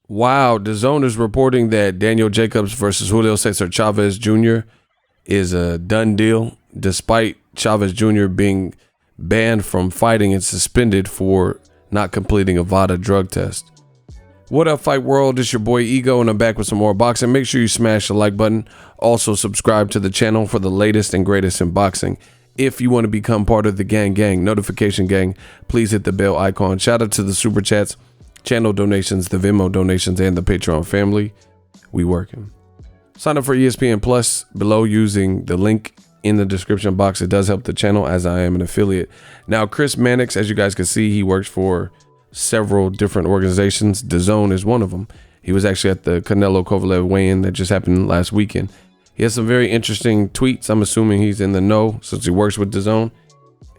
Wow, Dazn is reporting that Daniel Jacobs versus Julio Cesar Chavez Jr. is a done deal, despite Chavez Jr. being banned from fighting and suspended for not completing a Vada drug test. What up, Fight World? It's your boy Ego, and I'm back with some more boxing. Make sure you smash the like button. Also, subscribe to the channel for the latest and greatest in boxing. If you want to become part of the gang, notification gang, please hit the bell icon. Shout out to the super chats, channel donations, the Venmo donations, and the Patreon family. We working. Sign up for ESPN Plus below using the link in the description box. It does help the channel as I am an affiliate. Now, Chris Mannix, as you guys can see, he works for several different organizations. Dazn is one of them. He was actually at the Canelo Kovalev weigh-in that just happened last weekend. He has some very interesting tweets. I'm assuming he's in the know since he works with Dazn.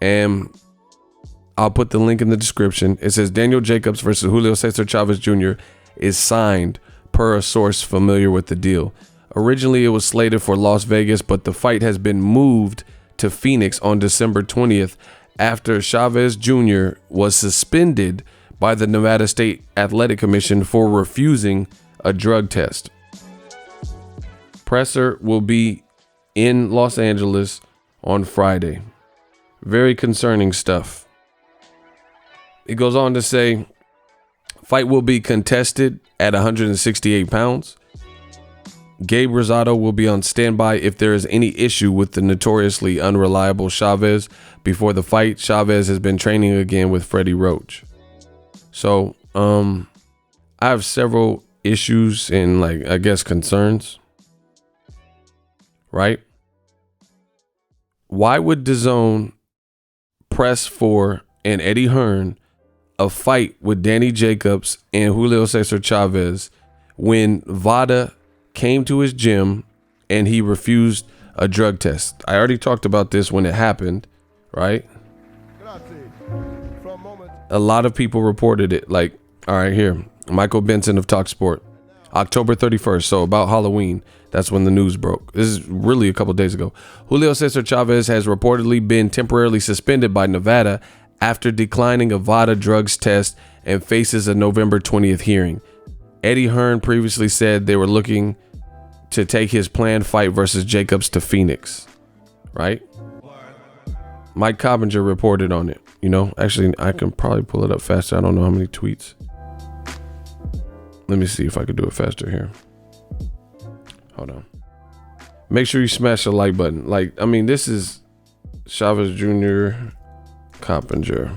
And I'll put the link in the description. It says Daniel Jacobs versus Julio Cesar Chavez Jr. is signed per a source familiar with the deal. Originally, it was slated for Las Vegas, but the fight has been moved to Phoenix on December 20th after Chavez Jr. was suspended by the Nevada State Athletic Commission for refusing a drug test. Presser will be in Los Angeles on Friday. Very concerning stuff. It goes on to say, fight will be contested at 168 pounds. Gabe Rosado will be on standby if there is any issue with the notoriously unreliable Chavez. Before the fight, Chavez has been training again with Freddie Roach. So, I have several issues and I guess concerns, right? Why would Dazn press for an Eddie Hearn a fight with Danny Jacobs and Julio Cesar Chavez when Vada came to his gym and he refused a drug test? I already talked about this when it happened, right? A lot of people reported it. Like, all right, here, Michael Benson of Talk Sport, October 31st. So about Halloween, that's when the news broke. This is really a couple days ago. Julio Cesar Chavez has reportedly been temporarily suspended by Nevada after declining a Vada drugs test and faces a November 20th hearing. Eddie Hearn previously said they were looking to take his planned fight versus Jacobs to Phoenix, right? Mike Coppinger reported on it. You know, actually, I can probably pull it up faster. I don't know how many tweets. Let me see if I could do it faster here. Hold on. Make sure you smash the like button. Like, I mean, this is Chavez Jr., Coppinger.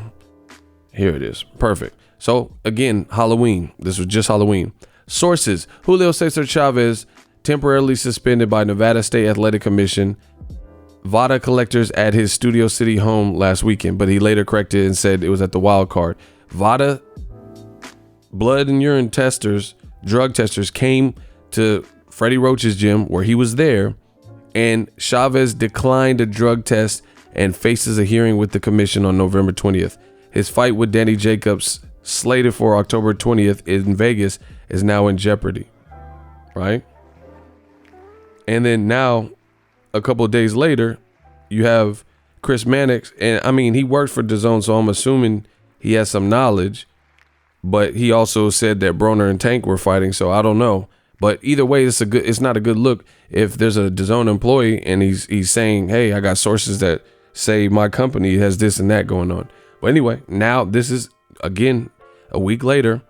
Here it is. Perfect. So again, Halloween. This was just Halloween. Sources: Julio Cesar Chavez temporarily suspended by Nevada State Athletic Commission. Vada collectors at his Studio City home last weekend, but he later corrected and said it was at the Wild Card. Vada blood and urine testers, drug testers, came to Freddie Roach's gym where he was there, and Chavez declined a drug test and faces a hearing with the commission on November 20th. His fight with Danny Jacobs, slated for October 20th in Vegas, is now in jeopardy, right? And then now, a couple of days later, you have Chris Mannix, and I mean, he worked for Dazn, so I'm assuming he has some knowledge, but he also said that Broner and Tank were fighting, so I don't know. But either way, it's not a good look if there's a Dazn employee and he's saying, hey, I got sources that say my company has this and that going on. But anyway, now this is, again, a week later,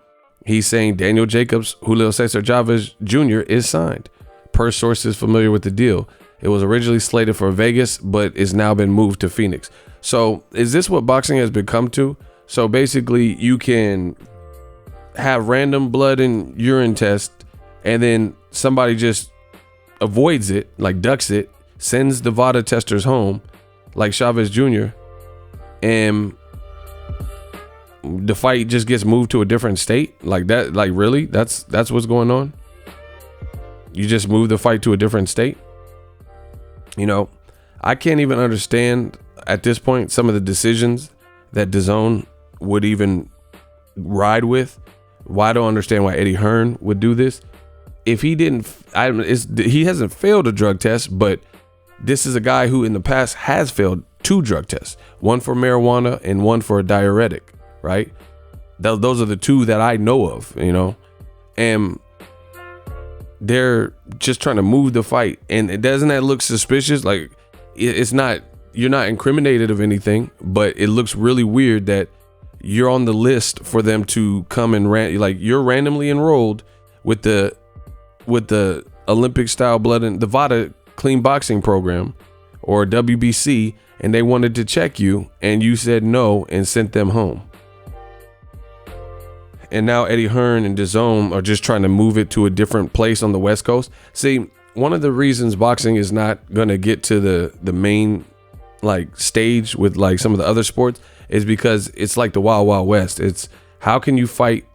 he's saying Daniel Jacobs, Julio Cesar Chavez Jr. is signed, per sources familiar with the deal. It was originally slated for Vegas, but it's now been moved to Phoenix. So is this what boxing has become to? So basically, you can have random blood and urine tests, and then somebody just avoids it, like ducks it, sends the Vada testers home, like Chavez Jr., and the fight just gets moved to a different state like that. Like, really? That's what's going on? You just move the fight to a different state? You know, I can't even understand at this point some of the decisions that Dazn would even ride with. Why I don't understand why Eddie Hearn would do this. If he didn't, he hasn't failed a drug test, but This is a guy who in the past has failed 2 drug tests, one for marijuana and one for a diuretic, right? Those are the 2 that I know of, you know, and they're just trying to move the fight. And doesn't that look suspicious? Like, it's not, you're not incriminated of anything, but it looks really weird that you're on the list for them to come and like you're randomly enrolled with the Olympic style blood and the Vada clean boxing program or WBC, and they wanted to check you and you said no and sent them home. And now Eddie Hearn and Dazn are just trying to move it to a different place on the West Coast. See, one of the reasons boxing is not going to get to the main like stage with like some of the other sports is because it's like the Wild Wild West. It's how can you fight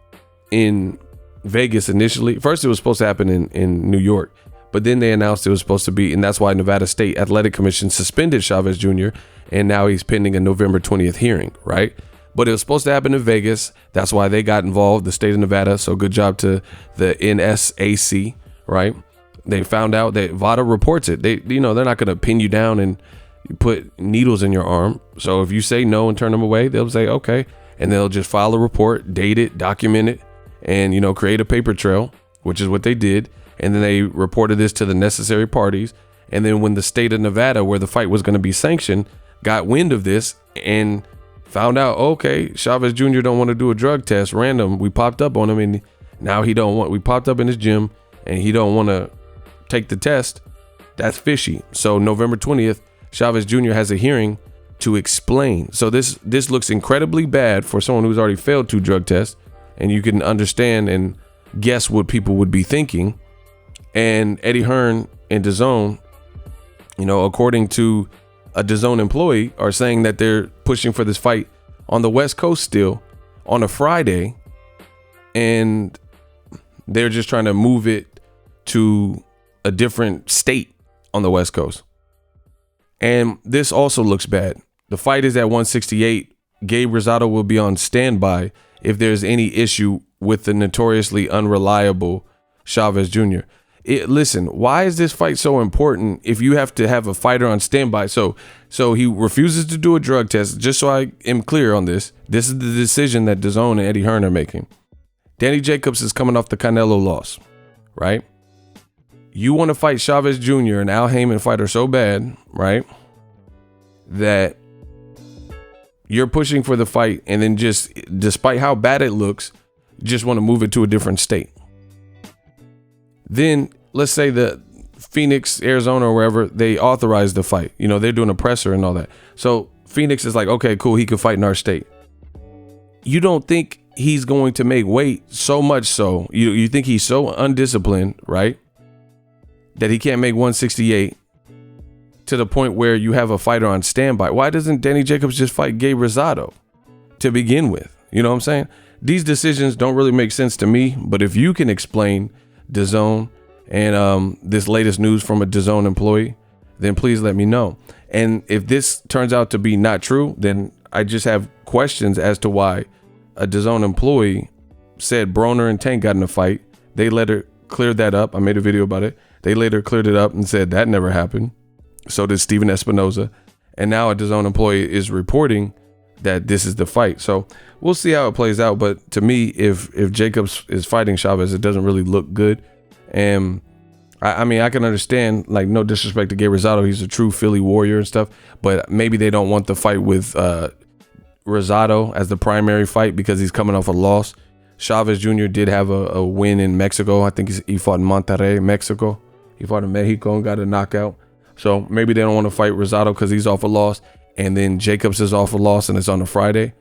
in Vegas initially? First, it was supposed to happen in New York, but then they announced it was supposed to be, and that's why Nevada State Athletic Commission suspended Chavez Jr. and now he's pending a November 20th hearing, right? But it was supposed to happen in Vegas. That's why they got involved, the state of Nevada. So good job to the NSAC, right? They found out that Vada reports it. They're not going to pin you down and put needles in your arm. So if you say no and turn them away, they'll say, okay. And they'll just file a report, date it, document it, and, create a paper trail, which is what they did. And then they reported this to the necessary parties. And then when the state of Nevada, where the fight was going to be sanctioned, got wind of this and found out, okay, Chavez Jr. don't want to do a drug test, random. We popped up on him and now we popped up in his gym and he don't want to take the test. That's fishy. So November 20th, Chavez Jr. has a hearing to explain. So this looks incredibly bad for someone who's already failed 2 drug tests, and you can understand and guess what people would be thinking. And Eddie Hearn and Dazn, according to a Dazn employee, are saying that they're pushing for this fight on the West Coast still on a Friday, and they're just trying to move it to a different state on the West Coast. And this also looks bad. The fight is at 168. Gabe Rosado will be on standby if there's any issue with the notoriously unreliable Chavez Jr. Listen, why is this fight so important if you have to have a fighter on standby? So he refuses to do a drug test. Just so I am clear on this, this is the decision that Dazn and Eddie Hearn are making. Danny Jacobs is coming off the Canelo loss, right? You want to fight Chavez Jr., an Al Heyman fighter, so bad, right, that you're pushing for the fight, and then just, despite how bad it looks, you just want to move it to a different state. Then let's say the Phoenix, Arizona, or wherever, they authorize the fight. They're doing a presser and all that. So Phoenix is like, okay, cool, he can fight in our state. You don't think he's going to make weight so much so, you think he's so undisciplined, right, that he can't make 168 to the point where you have a fighter on standby. Why doesn't Danny Jacobs just fight Gabe Rosado to begin with? You know what I'm saying? These decisions don't really make sense to me, but if you can explain Dazn and this latest news from a Dazn employee, then please let me know. And if this turns out to be not true, then I just have questions as to why a Dazn employee said Broner and Tank got in a fight. They later cleared that up. I made a video about it. They later cleared it up and said that never happened. So did Steven Espinoza. And now a Dazn employee is reporting that this is the fight. So we'll see how it plays out. But to me, if Jacobs is fighting Chavez, it doesn't really look good. And I mean, I can understand, like, no disrespect to Gabe Rosado. He's a true Philly warrior and stuff. But maybe they don't want the fight with Rosado as the primary fight because he's coming off a loss. Chavez Jr. did have a win in Mexico. I think he fought in Monterrey, Mexico. He fought in Mexico and got a knockout. So maybe they don't want to fight Rosado because he's off a loss. And then Jacobs is off a loss and it's on a Friday.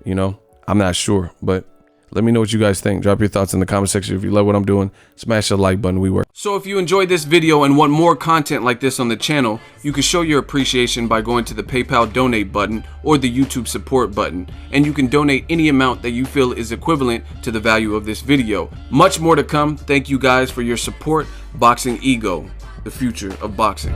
I'm not sure. But let me know what you guys think. Drop your thoughts in the comment section. If you love what I'm doing, smash the like button. We work. So if you enjoyed this video and want more content like this on the channel, you can show your appreciation by going to the PayPal donate button or the YouTube support button. And you can donate any amount that you feel is equivalent to the value of this video. Much more to come. Thank you guys for your support. Boxing Ego, the future of boxing.